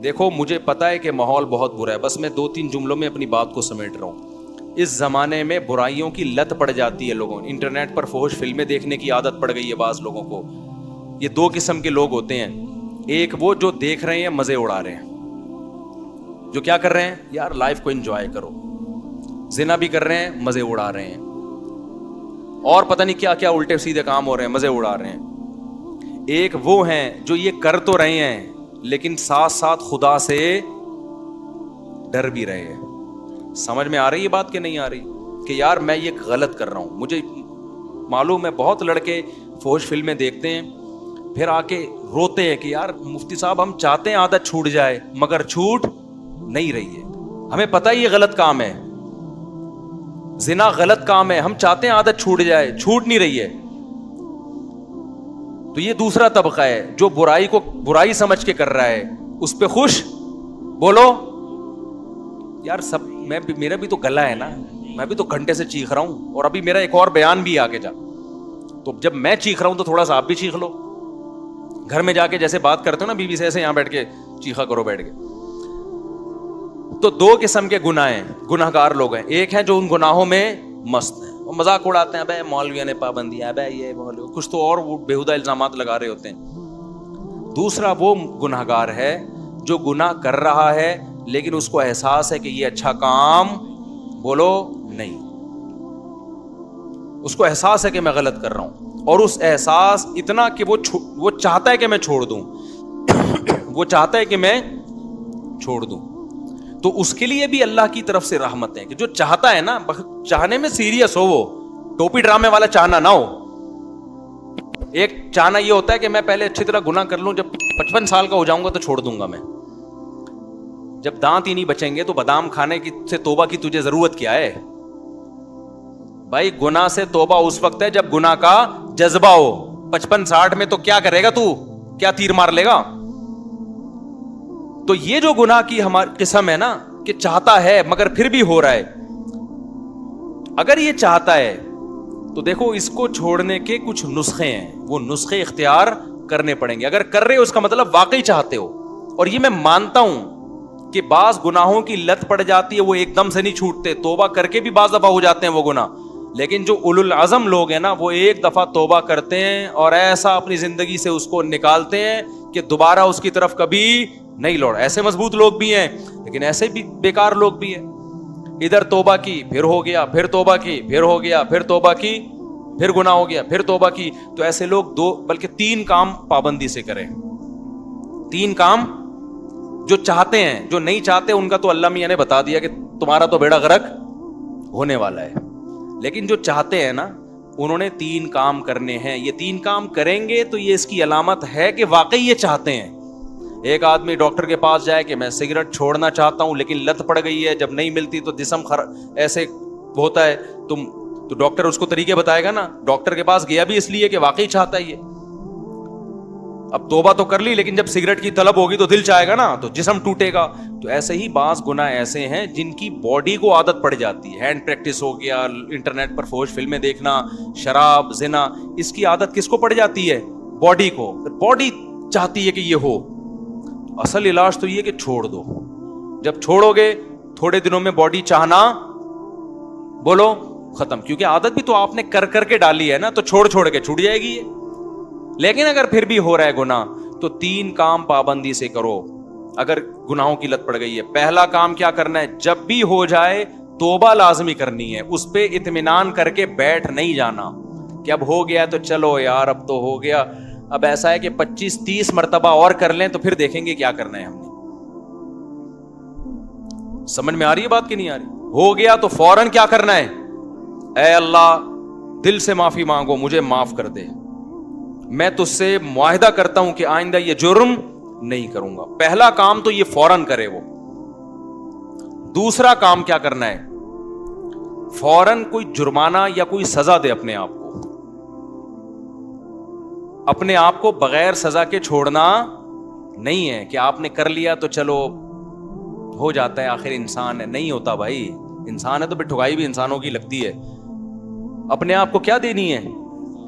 دیکھو مجھے پتا ہے کہ ماحول بہت برا ہے، بس میں 2-3 جملوں میں اپنی بات کو سمیٹ رہا ہوں. اس زمانے میں برائیوں کی لت پڑ جاتی ہے لوگوں. انٹرنیٹ پر فحش فلمیں دیکھنے کی عادت پڑ گئی ہے بعض لوگوں کو. یہ 2 قسم کے لوگ ہوتے ہیں. ایک وہ جو دیکھ رہے ہیں مزے اڑا رہے ہیں، جو کیا کر رہے ہیں، یار لائف کو انجوائے کرو. زنا بھی کر رہے ہیں، مزے اڑا رہے ہیں، اور پتہ نہیں کیا کیا الٹے سیدھے کام ہو رہے ہیں، مزے اڑا رہے ہیں. ایک وہ ہیں جو یہ کر تو رہے ہیں لیکن ساتھ ساتھ خدا سے ڈر بھی رہے ہیں. سمجھ میں آ رہی ہے بات کہ نہیں آ رہی؟ کہ یار میں یہ غلط کر رہا ہوں. مجھے معلوم ہے بہت لڑکے فحش فلمیں دیکھتے ہیں، پھر آ کے روتے ہیں کہ یار مفتی صاحب ہم چاہتے ہیں عادت چھوٹ جائے مگر چھوٹ نہیں رہی ہے. ہمیں پتہ ہے یہ غلط کام ہے، زنا غلط کام ہے، ہم چاہتے ہیں عادت چھوٹ جائے، چھوٹ نہیں رہی ہے. تو یہ دوسرا طبقہ ہے جو برائی کو برائی سمجھ کے کر رہا ہے، اس پہ خوش. بولو یار سب میرا بھی تو گلا ہے نا، میں بھی تو گھنٹے سے چیخ رہا ہوں، اور ابھی میرا ایک اور بیان بھی آگے جا. تو جب میں چیخ رہا ہوں تو تھوڑا سا آپ بھی چیخ لو. گھر میں جا کے جیسے بات کرتے ہو نا بیوی سے، ایسے یہاں بیٹھ کے چیخا کرو بیٹھ کے. تو 2 قسم کے گناہ ہیں، گناہ گار لوگ ہیں. ایک ہیں جو ان گناہوں میں مست ہیں، وہ مذاق اڑاتے ہیں، بھائی مولویوں نے پابندیاں، بھائی یہ مولوی کچھ تو اور وہ بےہودہ الزامات لگا رہے ہوتے ہیں. دوسرا وہ گناہ گار ہے جو گناہ کر رہا ہے لیکن اس کو احساس ہے کہ یہ اچھا کام بولو نہیں، اس کو احساس ہے کہ میں غلط کر رہا ہوں، اور اس احساس اتنا کہ وہ چاہتا ہے کہ میں چھوڑ دوں وہ چاہتا ہے کہ میں چھوڑ دوں. تو اس کے لیے بھی اللہ کی طرف سے رحمت ہے کہ جو چاہتا ہے نا، چاہنے میں سیریس ہو، وہ ٹوپی ڈرامے والا چاہنا نہ ہو. ایک چاہنا یہ ہوتا ہے کہ میں پہلے اچھی طرح گناہ کر لوں، جب 55 سال کا ہو جاؤں گا تو چھوڑ دوں گا میں. جب دانت ہی نہیں بچیں گے تو بادام کھانے کی سے توبہ کی تجھے ضرورت کیا ہے بھائی؟ گناہ سے توبہ اس وقت ہے جب گناہ کا جذبہ ہو. 55-60 میں تو کیا کرے گا تو؟ کیا تیر مار لے گا؟ تو یہ جو گناہ کی ہماری قسم ہے نا کہ چاہتا ہے مگر پھر بھی ہو رہا ہے، اگر یہ چاہتا ہے تو دیکھو اس کو چھوڑنے کے کچھ نسخے ہیں، وہ نسخے اختیار کرنے پڑیں گے. اگر کر رہے ہو اس کا مطلب واقعی چاہتے ہو. اور یہ میں مانتا ہوں کہ بعض گناہوں کی لت پڑ جاتی ہے، وہ ایک دم سے نہیں چھوٹتے، توبہ کر کے بھی بعض دفعہ ہو جاتے ہیں وہ گناہ. لیکن جو اولو العزم لوگ ہیں نا، وہ ایک دفعہ توبہ کرتے ہیں اور ایسا اپنی زندگی سے اس کو نکالتے ہیں کہ دوبارہ اس کی طرف کبھی نہیں لوٹ. ایسے مضبوط لوگ بھی ہیں لیکن ایسے بھی بیکار لوگ بھی ہیں. ادھر توبہ کی پھر ہو گیا، پھر توبہ کی پھر ہو گیا، پھر توبہ کی پھر گناہ ہو گیا، پھر توبہ کی. تو ایسے لوگ 2 بلکہ 3 کام پابندی سے کریں. 3 کام جو چاہتے ہیں، جو نہیں چاہتے ان کا تو اللہ میاں نے بتا دیا کہ تمہارا تو بیڑا غرق ہونے والا ہے. لیکن جو چاہتے ہیں نا، انہوں نے 3 کام کرنے ہیں. یہ 3 کام کریں گے تو یہ اس کی علامت ہے کہ واقعی یہ چاہتے ہیں. ایک آدمی ڈاکٹر کے پاس جائے کہ میں سگریٹ چھوڑنا چاہتا ہوں لیکن لت پڑ گئی ہے، جب نہیں ملتی تو جسم ایسے ہوتا ہے، تو ڈاکٹر اس کو طریقے بتائے گا نا. ڈاکٹر کے پاس گیا بھی اس لیے کہ واقعی چاہتا ہے یہ. اب توبہ تو کر لی لیکن جب سگریٹ کی طلب ہوگی تو دل چاہے گا نا، تو جسم ٹوٹے گا. تو ایسے ہی بعض گناہ ایسے ہیں جن کی باڈی کو عادت پڑ جاتی ہے. ہینڈ پریکٹس ہو گیا، انٹرنیٹ پر فحش فلمیں دیکھنا، شراب، زنا، اس کی عادت کس کو پڑ جاتی ہے؟ باڈی کو. باڈی چاہتی ہے کہ یہ ہو. اصل علاج تو یہ کہ چھوڑ دو. جب چھوڑو گے تھوڑے دنوں میں باڈی چاہنا بولو ختم، کیونکہ عادت بھی تو آپ نے کر کر کے ڈالی ہے نا، تو چھوڑ چھوڑ کے چھوٹ جائے گی یہ. لیکن اگر پھر بھی ہو رہا ہے گناہ تو 3 کام پابندی سے کرو اگر گناہوں کی لت پڑ گئی ہے. پہلا کام کیا کرنا ہے؟ جب بھی ہو جائے توبہ لازمی کرنی ہے. اس پہ اطمینان کر کے بیٹھ نہیں جانا کہ اب ہو گیا تو چلو یار اب تو ہو گیا. اب ایسا ہے کہ 25-30 مرتبہ اور کر لیں تو پھر دیکھیں گے کیا کرنا ہے ہم نے. سمجھ میں آ رہی ہے بات کہ نہیں آ رہی؟ ہو گیا تو فوراً کیا کرنا ہے؟ اے اللہ دل سے معافی مانگو، مجھے معاف کر دے، میں تجھ سے معاہدہ کرتا ہوں کہ آئندہ یہ جرم نہیں کروں گا. پہلا کام تو یہ فوراً کرے وہ. دوسرا کام کیا کرنا ہے؟ فوراً کوئی جرمانہ یا کوئی سزا دے اپنے آپ کو. اپنے آپ کو بغیر سزا کے چھوڑنا نہیں ہے کہ آپ نے کر لیا تو چلو ہو جاتا ہے، آخر انسان ہے. نہیں ہوتا بھائی، انسان ہے تو پھر ٹھگائی بھی انسانوں کی لگتی ہے. اپنے آپ کو کیا دینی ہے؟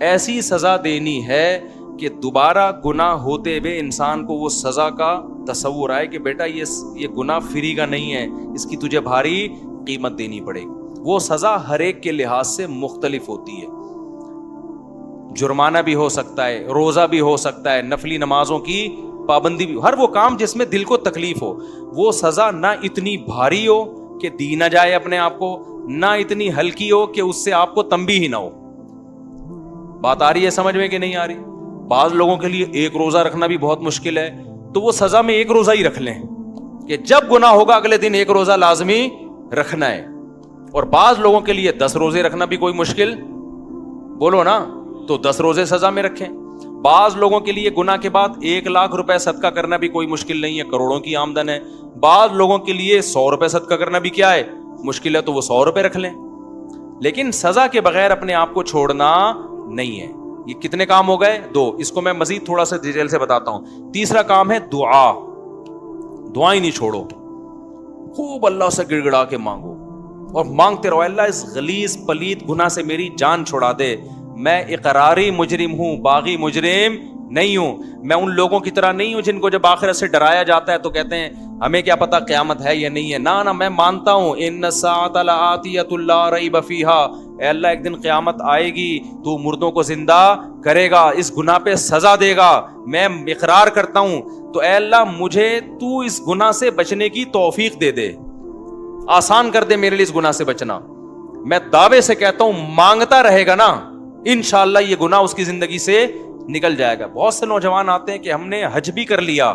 ایسی سزا دینی ہے کہ دوبارہ گناہ ہوتے ہوئے انسان کو وہ سزا کا تصور آئے کہ بیٹا یہ گناہ فری کا نہیں ہے, اس کی تجھے بھاری قیمت دینی پڑے گی. وہ سزا ہر ایک کے لحاظ سے مختلف ہوتی ہے. جرمانہ بھی ہو سکتا ہے, روزہ بھی ہو سکتا ہے, نفلی نمازوں کی پابندی بھی, ہر وہ کام جس میں دل کو تکلیف ہو. وہ سزا نہ اتنی بھاری ہو کہ دی نہ جائے اپنے آپ کو, نہ اتنی ہلکی ہو کہ اس سے آپ کو تنبیہ ہی نہ ہو. بات آ رہی ہے سمجھ میں کہ نہیں آ رہی؟ بعض لوگوں کے لیے ایک روزہ رکھنا بھی بہت مشکل ہے, تو وہ سزا میں ایک روزہ ہی رکھ لیں کہ جب گناہ ہوگا اگلے دن ایک روزہ لازمی رکھنا ہے. اور بعض لوگوں کے لیے 10 روزے رکھنا بھی کوئی مشکل, بولو نا, تو 10 روزے سزا میں رکھیں. بعض لوگوں کے لیے گناہ کے بعد 1 لاکھ روپے صدقہ کرنا بھی کوئی مشکل نہیں ہے, کروڑوں کی آمدن ہے. بعض لوگوں کے لیے 100 روپے صدقہ کرنا بھی کیا ہے, مشکل ہے, تو وہ 100 روپے رکھ لیں. لیکن سزا کے بغیر اپنے آپ کو چھوڑنا نہیں ہے. یہ کتنے کام ہو گئے؟ 2. اس کو میں مزید تھوڑا سا ڈیٹیل سے بتاتا ہوں. تیسرا کام ہے دعا. دعائیں نہیں چھوڑو, خوب اللہ سے گڑ گڑا کے مانگو اور مانگتے رہو, اللہ اس غلیظ پلید گناہ سے میری جان چھڑا دے. میں اقراری مجرم ہوں, باغی مجرم نہیں ہوں. میں ان لوگوں کی طرح نہیں ہوں جن کو جب آخرت سے ڈرایا جاتا ہے تو کہتے ہیں ہمیں کیا پتا قیامت ہے یا نہیں ہے. نہ میں مانتا ہوں ان الساعۃ لآتیۃ لا ریب فیہا, اے اللہ ایک دن قیامت آئے گی, تو مردوں کو زندہ کرے گا, اس گناہ پہ سزا دے گا, میں اقرار کرتا ہوں. تو اے اللہ مجھے تو اس گناہ سے بچنے کی توفیق دے دے, آسان کر دے میرے لیے اس گناہ سے بچنا. میں دعوے سے کہتا ہوں مانگتا رہے گا نا, انشاءاللہ یہ گناہ اس کی زندگی سے نکل جائے گا. بہت سے نوجوان آتے ہیں کہ ہم نے حج بھی کر لیا,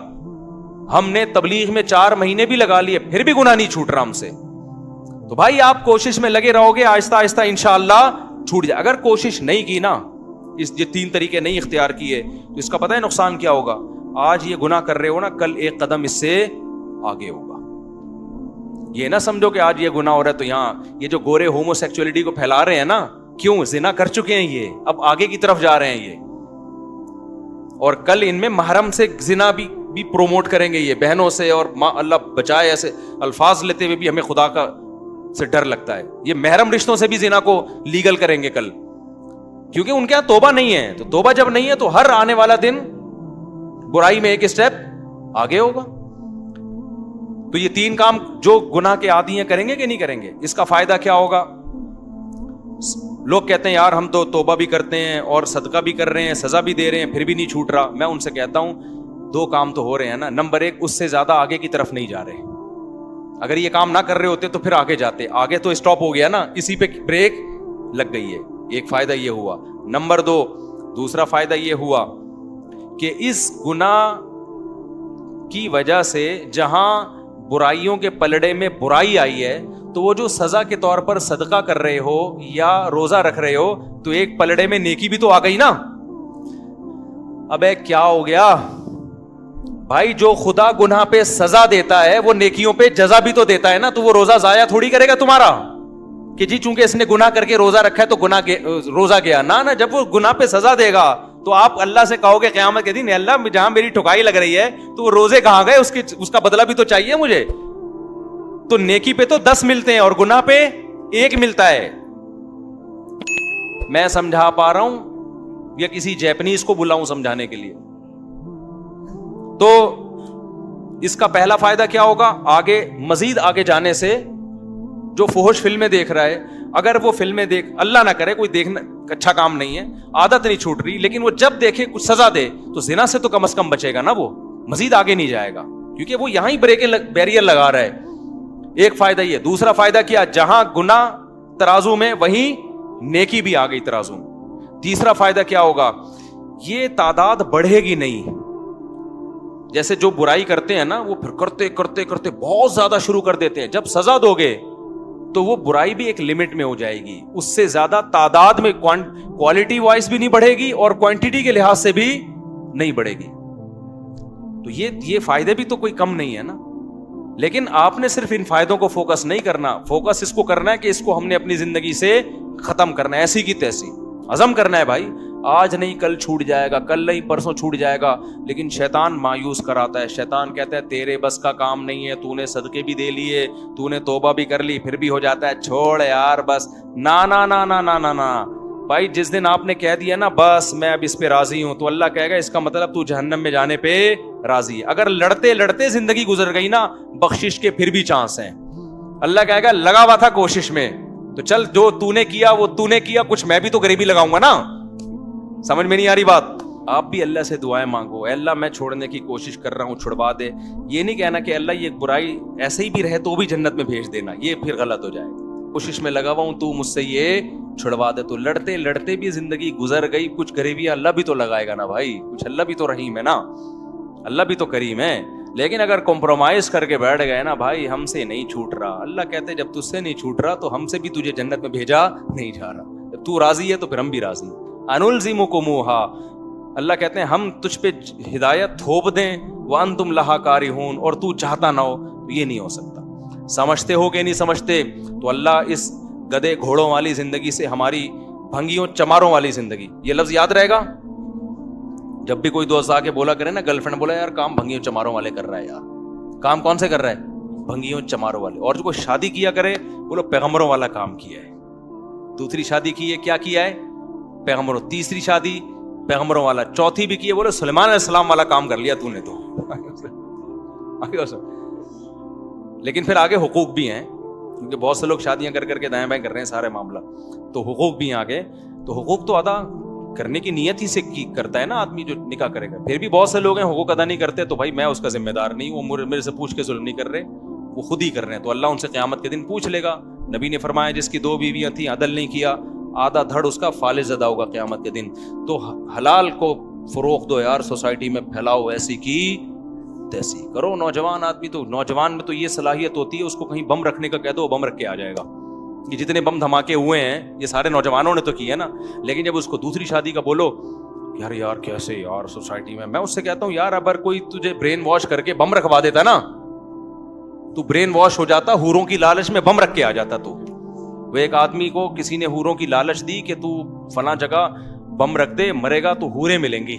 ہم نے تبلیغ میں 4 مہینے بھی لگا لیے, پھر بھی گناہ نہیں چھوٹ رہا ہم سے. تو بھائی آپ کوشش میں لگے رہو گے, آہستہ آہستہ انشاءاللہ چھوٹ جائے. اگر کوشش نہیں کی نا, یہ 3 طریقے نہیں اختیار کیے, تو اس کا پتہ ہے نقصان کیا ہوگا؟ آج یہ گناہ کر رہے ہو نا, کل ایک قدم اس سے آگے ہوگا. یہ نہ سمجھو کہ آج یہ گناہ ہو رہا ہے تو یہاں یہ جو گورے ہومو سیکچولیٹی کو پھیلا رہے ہیں نا, کیوں؟ زنا کر چکے ہیں یہ, اب آگے کی طرف جا رہے ہیں یہ, اور کل ان میں محرم سے زنا بھی پروموٹ کریں گے یہ, بہنوں سے, اور اللہ بچائے ایسے الفاظ لیتے ہوئے بھی ہمیں خدا کا سے ڈر لگتا ہے. یہ محرم رشتوں سے بھی زنا کو لیگل کریں گے کل, کیونکہ ان کے یہاں توبہ نہیں ہے. تو توبہ جب نہیں ہے تو ہر آنے والا دن برائی میں ایک اسٹیپ آگے ہوگا. تو یہ 3 کام جو گناہ کے عادی ہیں کریں گے کہ نہیں کریں گے؟ اس کا فائدہ کیا ہوگا؟ لوگ کہتے ہیں یار ہم تو توبہ بھی کرتے ہیں اور صدقہ بھی کر رہے ہیں, سزا بھی دے رہے ہیں, پھر بھی نہیں چھوٹ رہا. میں ان سے کہتا ہوں 2 کام تو ہو رہے ہیں نا. نمبر 1, اس سے زیادہ آگے کی طرف نہیں جا رہے. اگر یہ کام نہ کر رہے ہوتے تو پھر آگے جاتے, آگے تو اسٹاپ ہو گیا نا, اسی پہ بریک لگ گئی ہے. ایک فائدہ یہ ہوا. نمبر 2, دوسرا فائدہ یہ ہوا کہ اس گناہ کی وجہ سے جہاں برائیوں کے پلڑے میں برائی آئی ہے, تو وہ جو سزا کے طور پر صدقہ کر رہے ہو یا روزہ رکھ رہے ہو, تو ایک پلڑے میں نیکی بھی تو آ گئی نا. ابے کیا ہو گیا بھائی؟ جو خدا گناہ پہ سزا دیتا ہے وہ نیکیوں پہ جزا بھی تو دیتا ہے نا. تو وہ روزہ ضائع تھوڑی کرے گا تمہارا کہ جی چونکہ اس نے گناہ کر کے روزہ رکھا ہے تو روزہ گیا. نہ جب وہ گناہ پہ سزا دے گا تو آپ اللہ سے کہو گے قیامت کے دن, اللہ جہاں میری ٹھکائی لگ رہی ہے تو وہ روزے کہاں گئے, اس کا بدلہ بھی تو چاہیے مجھے. تو نیکی پہ تو 10 ملتے ہیں اور گناہ پہ 1 ملتا ہے. میں سمجھا پا رہا ہوں یا کسی جیپنیز کو بلاؤں سمجھانے کے لیے؟ تو اس کا پہلا فائدہ کیا ہوگا؟ آگے مزید آگے جانے سے جو فحش فلمیں دیکھ رہا ہے, اگر وہ فلمیں اللہ نہ کرے کوئی دیکھنا اچھا کام نہیں ہے, عادت نہیں چھوٹ رہی, لیکن وہ جب دیکھے کچھ سزا دے تو زنا سے تو کم از کم بچے گا نا, وہ مزید آگے نہیں جائے گا کیونکہ وہ یہاں ہی بیریئر لگا رہا ہے. ایک فائدہ یہ. دوسرا فائدہ کیا؟ جہاں گناہ ترازو میں وہیں نیکی بھی آ گئی ترازو میں. تیسرا فائدہ کیا ہوگا؟ یہ تعداد بڑھے گی نہیں. جیسے جو برائی کرتے ہیں نا, وہ پھر کرتے کرتے کرتے بہت زیادہ شروع کر دیتے ہیں. جب سزا دو گے تو وہ برائی بھی ایک لمٹ میں ہو جائے گی, اس سے زیادہ تعداد میں کوالٹی وائز بھی نہیں بڑھے گی اور کوانٹٹی کے لحاظ سے بھی نہیں بڑھے گی. تو یہ فائدے بھی تو کوئی کم نہیں ہے نا. لیکن آپ نے صرف ان فائدوں کو فوکس نہیں کرنا, فوکس اس کو کرنا ہے کہ اس کو ہم نے اپنی زندگی سے ختم کرنا ہے, ایسی کی تیسی عزم کرنا ہے بھائی. آج نہیں کل چھوٹ جائے گا, کل نہیں پرسوں چھوٹ جائے گا. لیکن شیطان مایوس کراتا ہے, شیطان کہتا ہے تیرے بس کا کام نہیں ہے, تو نے صدقے بھی دے لیے, تو نے توبہ بھی کر لی, پھر بھی ہو جاتا ہے چھوڑ یار بس. نا نا نا نا نا نا نا, بھائی جس دن آپ نے کہہ دیا نا بس میں اب اس پہ راضی ہوں، تو اللہ کہے گا اس کا مطلب تو جہنم میں جانے پہ راضی ہے۔ اگر لڑتے لڑتے زندگی گزر گئی نا، بخشش کے پھر بھی چانس ہیں۔ اللہ کہے گا لگا ہوا تھا کوشش میں، تو چل جو تو نے کیا وہ تو نے کیا، کچھ میں بھی تو غریبی لگاؤں گا نا۔ سمجھ میں نہیں آ رہی بات؟ آپ بھی اللہ سے دعائیں مانگو، اے اللہ میں چھوڑنے کی کوشش کر رہا ہوں، چھڑوا دے۔ یہ نہیں کہنا کہ اللہ یہ برائی ایسے ہی بھی رہے تو بھی جنت میں بھیج دینا، یہ پھر غلط ہو جائے گا۔ کوشش میں لگا ہوا ہوں تو مجھ سے یہ چھڑوا دے۔ تو لڑتے لڑتے بھی زندگی گزر گئی، کچھ غریبی اللہ بھی تو لگائے گا نا بھائی، کچھ اللہ بھی تو رحیم ہے نا، اللہ بھی تو کریم ہے۔ لیکن اگر کمپرومائز کر کے بیٹھ گئے نا بھائی ہم سے نہیں چھوٹ رہا، اللہ کہتے جب تجھ سے نہیں چھوٹ رہا تو ہم سے بھی تجھے جنت میں بھیجا نہیں جا رہا، جب تو راضی ہے تو پھر ہم بھی راضی ہیں۔ انلزمکموہا، اللہ کہتے ہیں ہم تجھ پہ ہدایت تھوپ دیں، وانتم لہا کارہون، اور تو چاہتا نہ ہو، تو یہ نہیں ہو سکتا۔ سمجھتے ہو کہ نہیں سمجھتے؟ تو اللہ اس گدے گھوڑوں والی زندگی سے ہماری بھنگیوں چماروں والی زندگی، یہ لفظ یاد رہے گا۔ جب بھی کوئی دوست آ کے بولا کرے نا، گرل فرینڈ بولا یار کام بھنگیوں چماروں والے کر رہا ہے، یار کام کون سے کر رہا ہے؟ بھنگیوں چماروں والے۔ اور جو کوئی شادی کیا کرے بولو پیغمبروں والا کام کیا ہے، دوسری شادی کی ہے کیا کیا ہے؟ پیغمبروں، تیسری شادی پیغمبروں والا، چوتھی بھی کی ہے بولے سلیمان علیہ السلام والا کام کر لیا تو نے تو۔ لیکن پھر آگے حقوق بھی ہیں، کیونکہ بہت سے لوگ شادیاں کر کر کے دائیں بائیں کر رہے ہیں سارے معاملہ، تو حقوق بھی ہیں آگے۔ تو حقوق تو ادا کرنے کی نیت ہی سے کرتا ہے نا آدمی جو نکاح کرے گا۔ پھر بھی بہت سے لوگ ہیں حقوق ادا نہیں کرتے، تو بھائی میں اس کا ذمہ دار نہیں ہوں، وہ میرے سے پوچھ کے ظلم نہیں کر رہے، وہ خود ہی کر رہے ہیں، تو اللہ ان سے قیامت کے دن پوچھ لے گا۔ نبی نے فرمایا جس کی 2 بیویاں تھیں عدل نہیں کیا، آدھا دھڑ اس کا فالج ادا ہوگا قیامت کے دن۔ تو حلال کو فروغ دو یار، سوسائٹی میں پھیلاؤ، ایسی کی تیسی کرو۔ نوجوان آدمی تو، نوجوان میں تو یہ صلاحیت ہوتی ہے، اس کو کہیں بم رکھنے کا کہہ دو بم رکھ کے آ جائے گا۔ یہ جتنے بم دھماکے ہوئے ہیں یہ سارے نوجوانوں نے تو کیے نا۔ لیکن جب اس کو دوسری شادی کا بولو، یار کیسے یار سوسائٹی میں اس سے کہتا ہوں یار اگر کوئی تجھے برین واش کر کے بم رکھوا دیتا نا، تو برین واش ہو جاتا، حوروں کی لالچ میں بم رکھ کے آ جاتا۔ تو وہ ایک آدمی کو کسی نے حوروں کی لالچ دی کہ تو فلاں جگہ بم رکھ دے، مرے گا تو حوریں ملیں گی،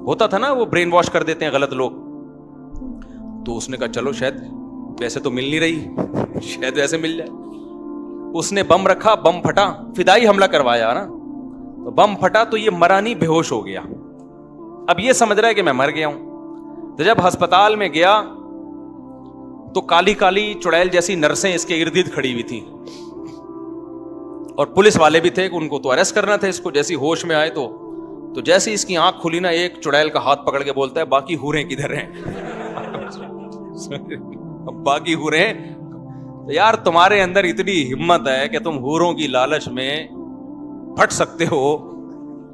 ہوتا تھا نا، وہ برین واش کر دیتے ہیں غلط لوگ۔ تو اس نے کہا چلو شاید ویسے تو مل نہیں رہی، شاید ویسے مل جائے۔ اس نے بم رکھا، بم پھٹا، فدائی حملہ کروایا نا، تو بم پھٹا تو یہ مرا نہیں، بے ہوش ہو گیا۔ اب یہ سمجھ رہا ہے کہ میں مر گیا ہوں۔ تو جب ہسپتال میں گیا تو کالی کالی چڑیل جیسی نرسیں اس کے ارد گرد کھڑی ہوئی تھیں، اور پولیس والے بھی تھے کہ ان کو تو اریسٹ کرنا تھا اس کو، جیسی ہوش میں آئے تو جیسے اس کی آنکھ کھلی نا، ایک چڑیل کا ہاتھ پکڑ کے بولتا ہے باقی حوریں کدھر ہیں؟ باقی حوریں؟ یار تمہارے اندر اتنی ہمت ہے کہ تم حوروں کی لالچ میں پھٹ سکتے ہو،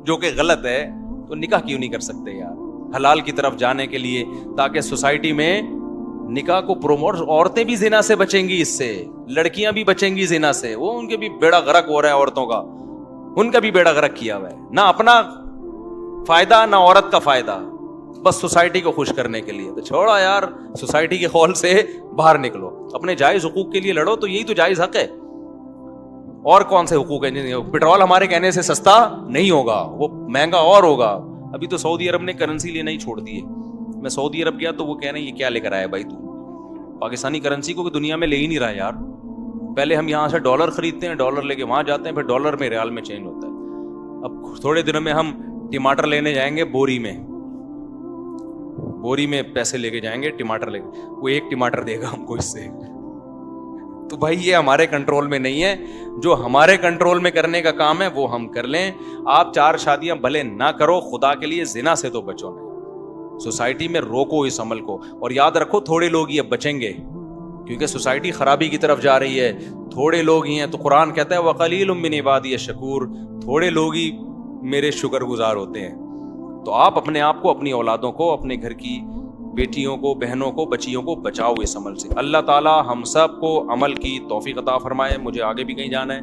جو کہ غلط ہے، تو نکاح کیوں نہیں کر سکتے یار حلال کی طرف جانے کے لیے، تاکہ سوسائٹی میں نکاح کو پروموٹ۔ عورتیں بھی زنا سے بچیں گی، اس سے لڑکیاں بھی بچیں گی زنا سے، وہ ان کے بھی بیڑا غرق ہو رہا ہے، عورتوں کا ان کا بھی بیڑا غرق کیا ہوا ہے، نہ اپنا فائدہ نہ عورت کا فائدہ، بس سوسائٹی کو خوش کرنے کے لیے۔ تو چھوڑا یار، سوسائٹی کے خول سے باہر نکلو، اپنے جائز حقوق کے لیے لڑو، تو یہی تو جائز حق ہے۔ اور کون سے حقوق ہیں؟ پیٹرول ہمارے کہنے سے سستا نہیں ہوگا، وہ مہنگا اور ہوگا۔ ابھی تو سعودی عرب نے کرنسی لینا ہی چھوڑ دی ہے۔ میں سعودی عرب گیا تو وہ کہہ رہے ہیں یہ کیا لے کر آیا بھائی تو پاکستانی کرنسی کو کہ دنیا میں لے ہی نہیں رہا یار۔ پہلے ہم یہاں سے ڈالر خریدتے ہیں، ڈالر لے کے وہاں جاتے ہیں، پھر ڈالر میں ریال میں چینج ہوتا ہے۔ اب تھوڑے دنوں میں ہم ٹماٹر لینے جائیں گے، بوری میں پیسے لے کے جائیں گے، ٹماٹر لے کے، وہ 1 ٹماٹر دے گا ہم کو اس سے۔ تو بھائی یہ ہمارے کنٹرول میں نہیں ہے، جو ہمارے کنٹرول میں کرنے کا کام ہے وہ ہم کر لیں۔ آپ 4 شادیاں بھلے نہ کرو، خدا کے لیے زنا سے تو بچو نہیں، سوسائٹی میں روکو اس عمل کو۔ اور یاد رکھو تھوڑے لوگ یہ بچیں گے، کیونکہ سوسائٹی خرابی کی طرف جا رہی ہے، تھوڑے لوگ ہی ہیں۔ تو قرآن کہتا ہے وَقَلِيلٌ مِّنْ عِبَادِيَ الشَّكُورُ، تھوڑے لوگ ہی میرے شکر گزار ہوتے ہیں۔ تو آپ اپنے آپ کو، اپنی اولادوں کو، اپنے گھر کی بیٹیوں کو، بہنوں کو، بچیوں کو بچاؤ اس عمل سے۔ اللہ تعالی ہم سب کو عمل کی توفیق عطا فرمائے۔ مجھے آگے بھی کہیں جانا ہے۔